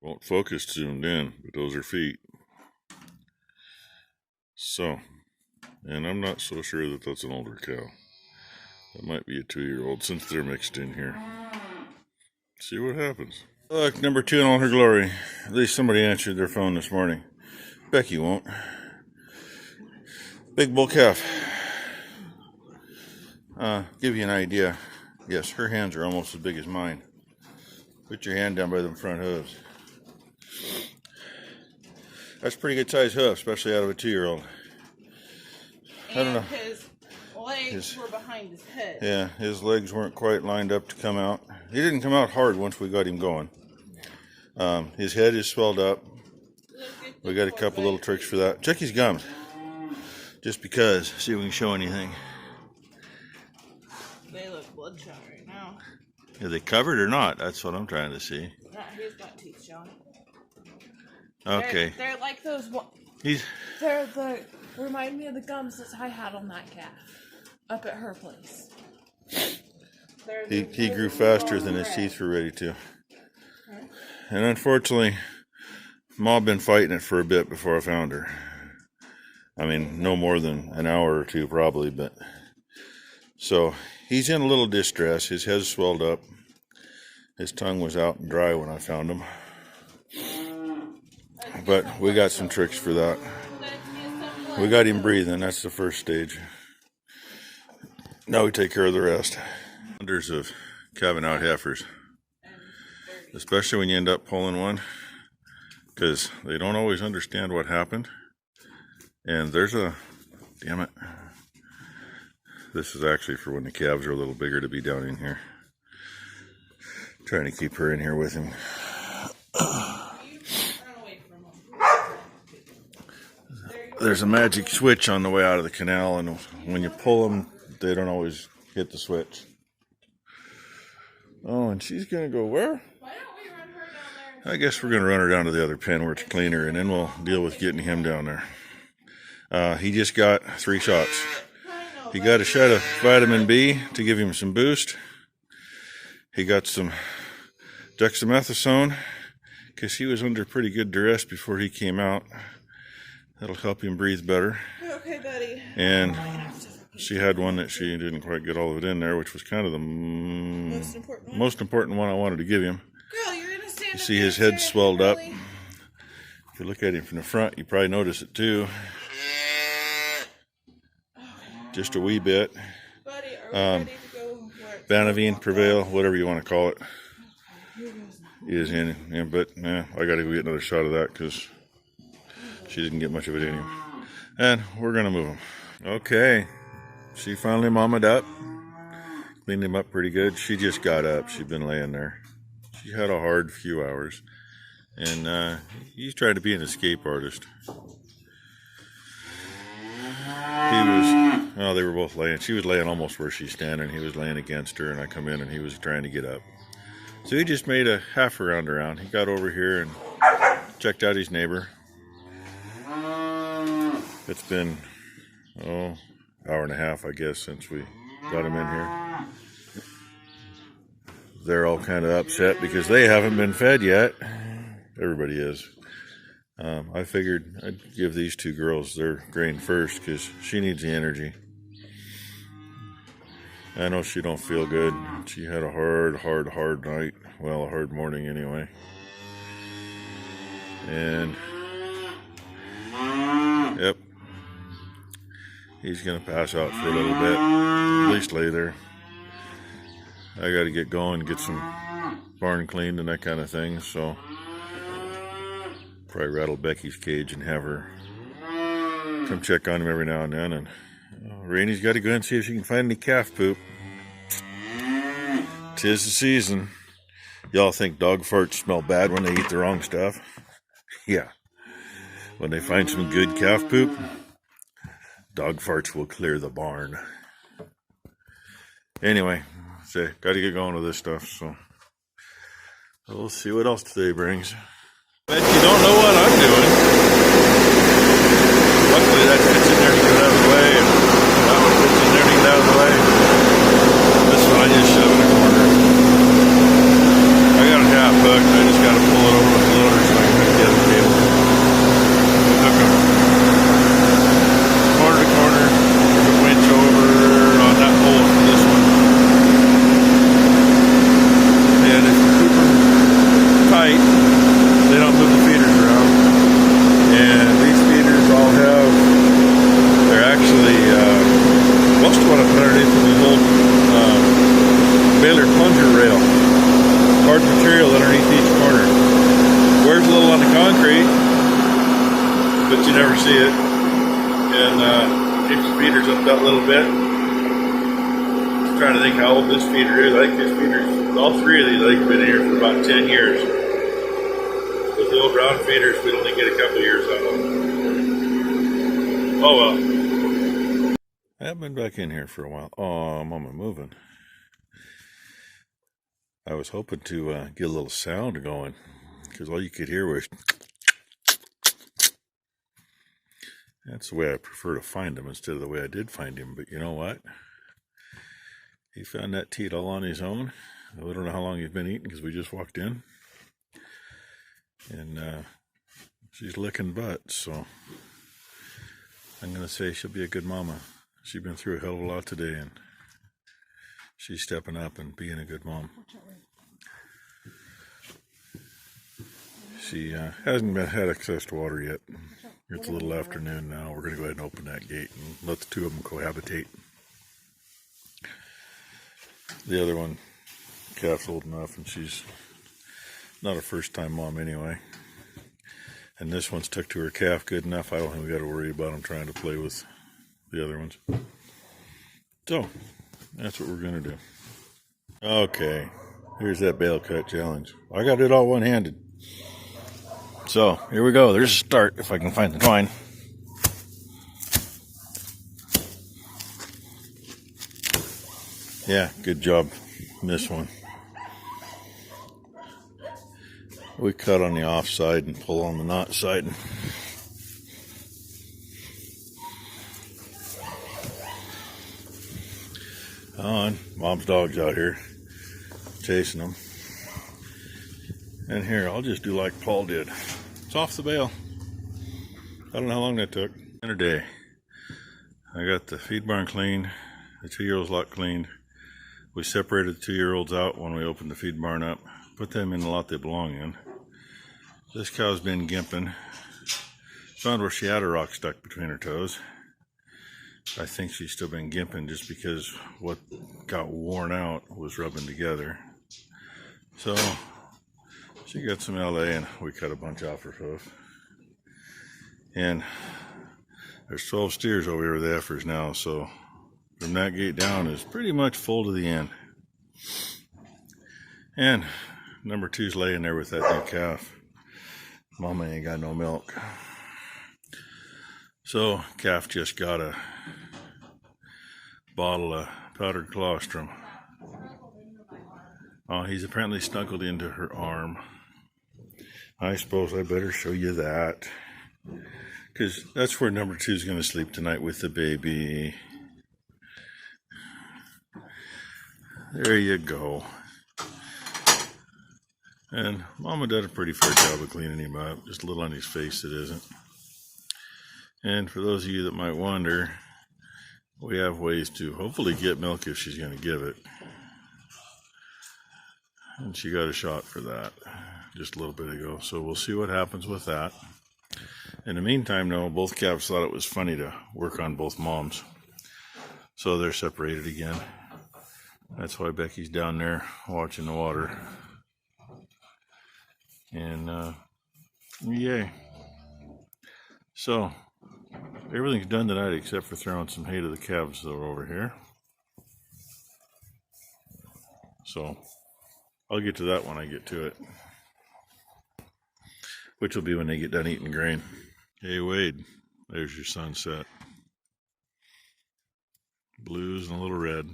Won't focus zoomed in, but those are feet. So, and I'm not so sure that that's an older cow. That might be a 2-year-old since they're mixed in here. See what happens. Look, number 2 in all her glory. At least somebody answered their phone this morning. Becky won't. Big bull calf. Give you an idea. Yes, her hands are almost as big as mine. Put your hand down by them front hooves. That's pretty good size hoof, especially out of a 2-year-old. I don't know. His legs were behind his head. Yeah, his legs weren't quite lined up to come out. He didn't come out hard once we got him going. His head is swelled up. We got a couple little tricks for that. Check his gums. Just because. See if we can show anything. They look bloodshot right now. Are they covered or not? That's what I'm trying to see. Yeah, he's got teeth showing. Okay. They're like those. They're remind me of the gums that I had on that calf up at her place. He grew faster than his teeth were ready to. And unfortunately, Ma been fighting it for a bit before I found her. I mean, no more than an hour or two probably, but so he's in a little distress. His head's swelled up. His tongue was out and dry when I found him. But we got some tricks for that. We got him breathing. That's the first stage. Now we take care of the rest. Wonders of calving out heifers. Especially when you end up pulling one. Because they don't always understand what happened. And there's a... Damn it. This is actually for when the calves are a little bigger to be down in here. Trying to keep her in here with him. There's a magic switch on the way out of the canal, and when you pull them, they don't always hit the switch. Oh, and she's going to go where? Why don't we run her down there? I guess we're going to run her down to the other pen where it's cleaner, and then we'll deal with getting him down there. He just got 3 shots. He got a shot of vitamin B to give him some boost. He got some dexamethasone because he was under pretty good duress before he came out. That'll help him breathe better. Okay, buddy. And she had one that she didn't quite get all of it in there, which was kind of the most important one I wanted to give him. Girl, you're gonna stand You see his head swelled up. If you look at him from the front, you probably notice it too. Just a wee bit. Buddy, are we ready to go? Banavine, Prevail, whatever you want to call it, is in. But I got to go get another shot of that because she didn't get much of it in him. And we're going to move him. Okay. She finally mamaed up. Cleaned him up pretty good. She just got up. She'd been laying there. She had a hard few hours. And he's trying to be an escape artist. They were both laying. She was laying almost where she's standing. He was laying against her, and I come in, and he was trying to get up. So he just made a half a round around. He got over here and checked out his neighbor. It's been, hour and a half, I guess, since we got him in here. They're all kind of upset because they haven't been fed yet. Everybody is. I figured I'd give these 2 girls their grain first because she needs the energy. I know she don't feel good. She had a hard night. Well, a hard morning anyway. And, yep. He's going to pass out for a little bit. At least lay there. I got to get going, get some barn cleaned and that kind of thing, so probably rattle Becky's cage and have her come check on him every now and then. And Rainey's got to go and see if she can find any calf poop. 'Tis the season. Y'all think dog farts smell bad when they eat the wrong stuff? Yeah. When they find some good calf poop, dog farts will clear the barn. Anyway, so got to get going with this stuff, so we'll see what else today brings. Bet you don't know what I'm doing. Luckily that fits in there to get out of the way, and that one fits in there to get out of the way. This one I just shove in the corner. I got it half hooked, I just got to pull it over with the loader tree, but you never see it. And keeps the feeders up that little bit. I'm trying to think how old this feeder is. I think this feeder's, all three of these, I think, have been here for about 10 years. With the old brown feeders, we only get a couple years out of them. Oh well. I haven't been back in here for a while. Oh, Mama moving. I was hoping to get a little sound going, because all you could hear was... That's the way I prefer to find him instead of the way I did find him. But you know what? He found that teat all on his own. I don't know how long he's been eating because we just walked in. And she's licking butt, so I'm going to say she'll be a good mama. She's been through a hell of a lot today, and she's stepping up and being a good mom. She hasn't had access to water yet. It's a little afternoon now. We're going to go ahead and open that gate and let the two of them cohabitate. The other one, calf's old enough, and she's not a first-time mom anyway. And this one's took to her calf good enough. I don't think we got to worry about them trying to play with the other ones. So, that's what we're going to do. Okay, here's that bale cut challenge. I got it all one-handed. So, here we go. There's a start, if I can find the twine. Yeah, good job. This one. We cut on the off side and pull on the knot side. On, Mom's dog's out here chasing them. And here, I'll just do like Paul did. It's off the bale. I don't know how long that took. In a day. I got the feed barn cleaned, the 2-year-olds lot cleaned. We separated the 2-year-olds out when we opened the feed barn up. Put them in the lot they belong in. This cow's been gimping. Found where she had a rock stuck between her toes. I think she's still been gimping just because what got worn out was rubbing together. So she got some LA and we cut a bunch off her hoof. And there's 12 steers over here with the heifers now, so from that gate down is pretty much full to the end. And number 2's laying there with that new calf. Mama ain't got no milk. So calf just got a bottle of powdered colostrum. Oh, he's apparently snuggled into her arm. I suppose I better show you that, because that's where number 2 is going to sleep tonight with the baby. There you go. And Mama did a pretty fair job of cleaning him up. Just a little on his face that isn't. And for those of you that might wonder, we have ways to hopefully get milk if she's going to give it. And she got a shot for that just a little bit ago. So we'll see what happens with that. In the meantime, though, both calves thought it was funny to work on both moms. So they're separated again. That's why Becky's down there watching the water. And, yay. So, everything's done tonight except for throwing some hay to the calves that are over here. So, I'll get to that when I get to it. Which will be when they get done eating grain. Hey, Wade, there's your sunset. Blues and a little red.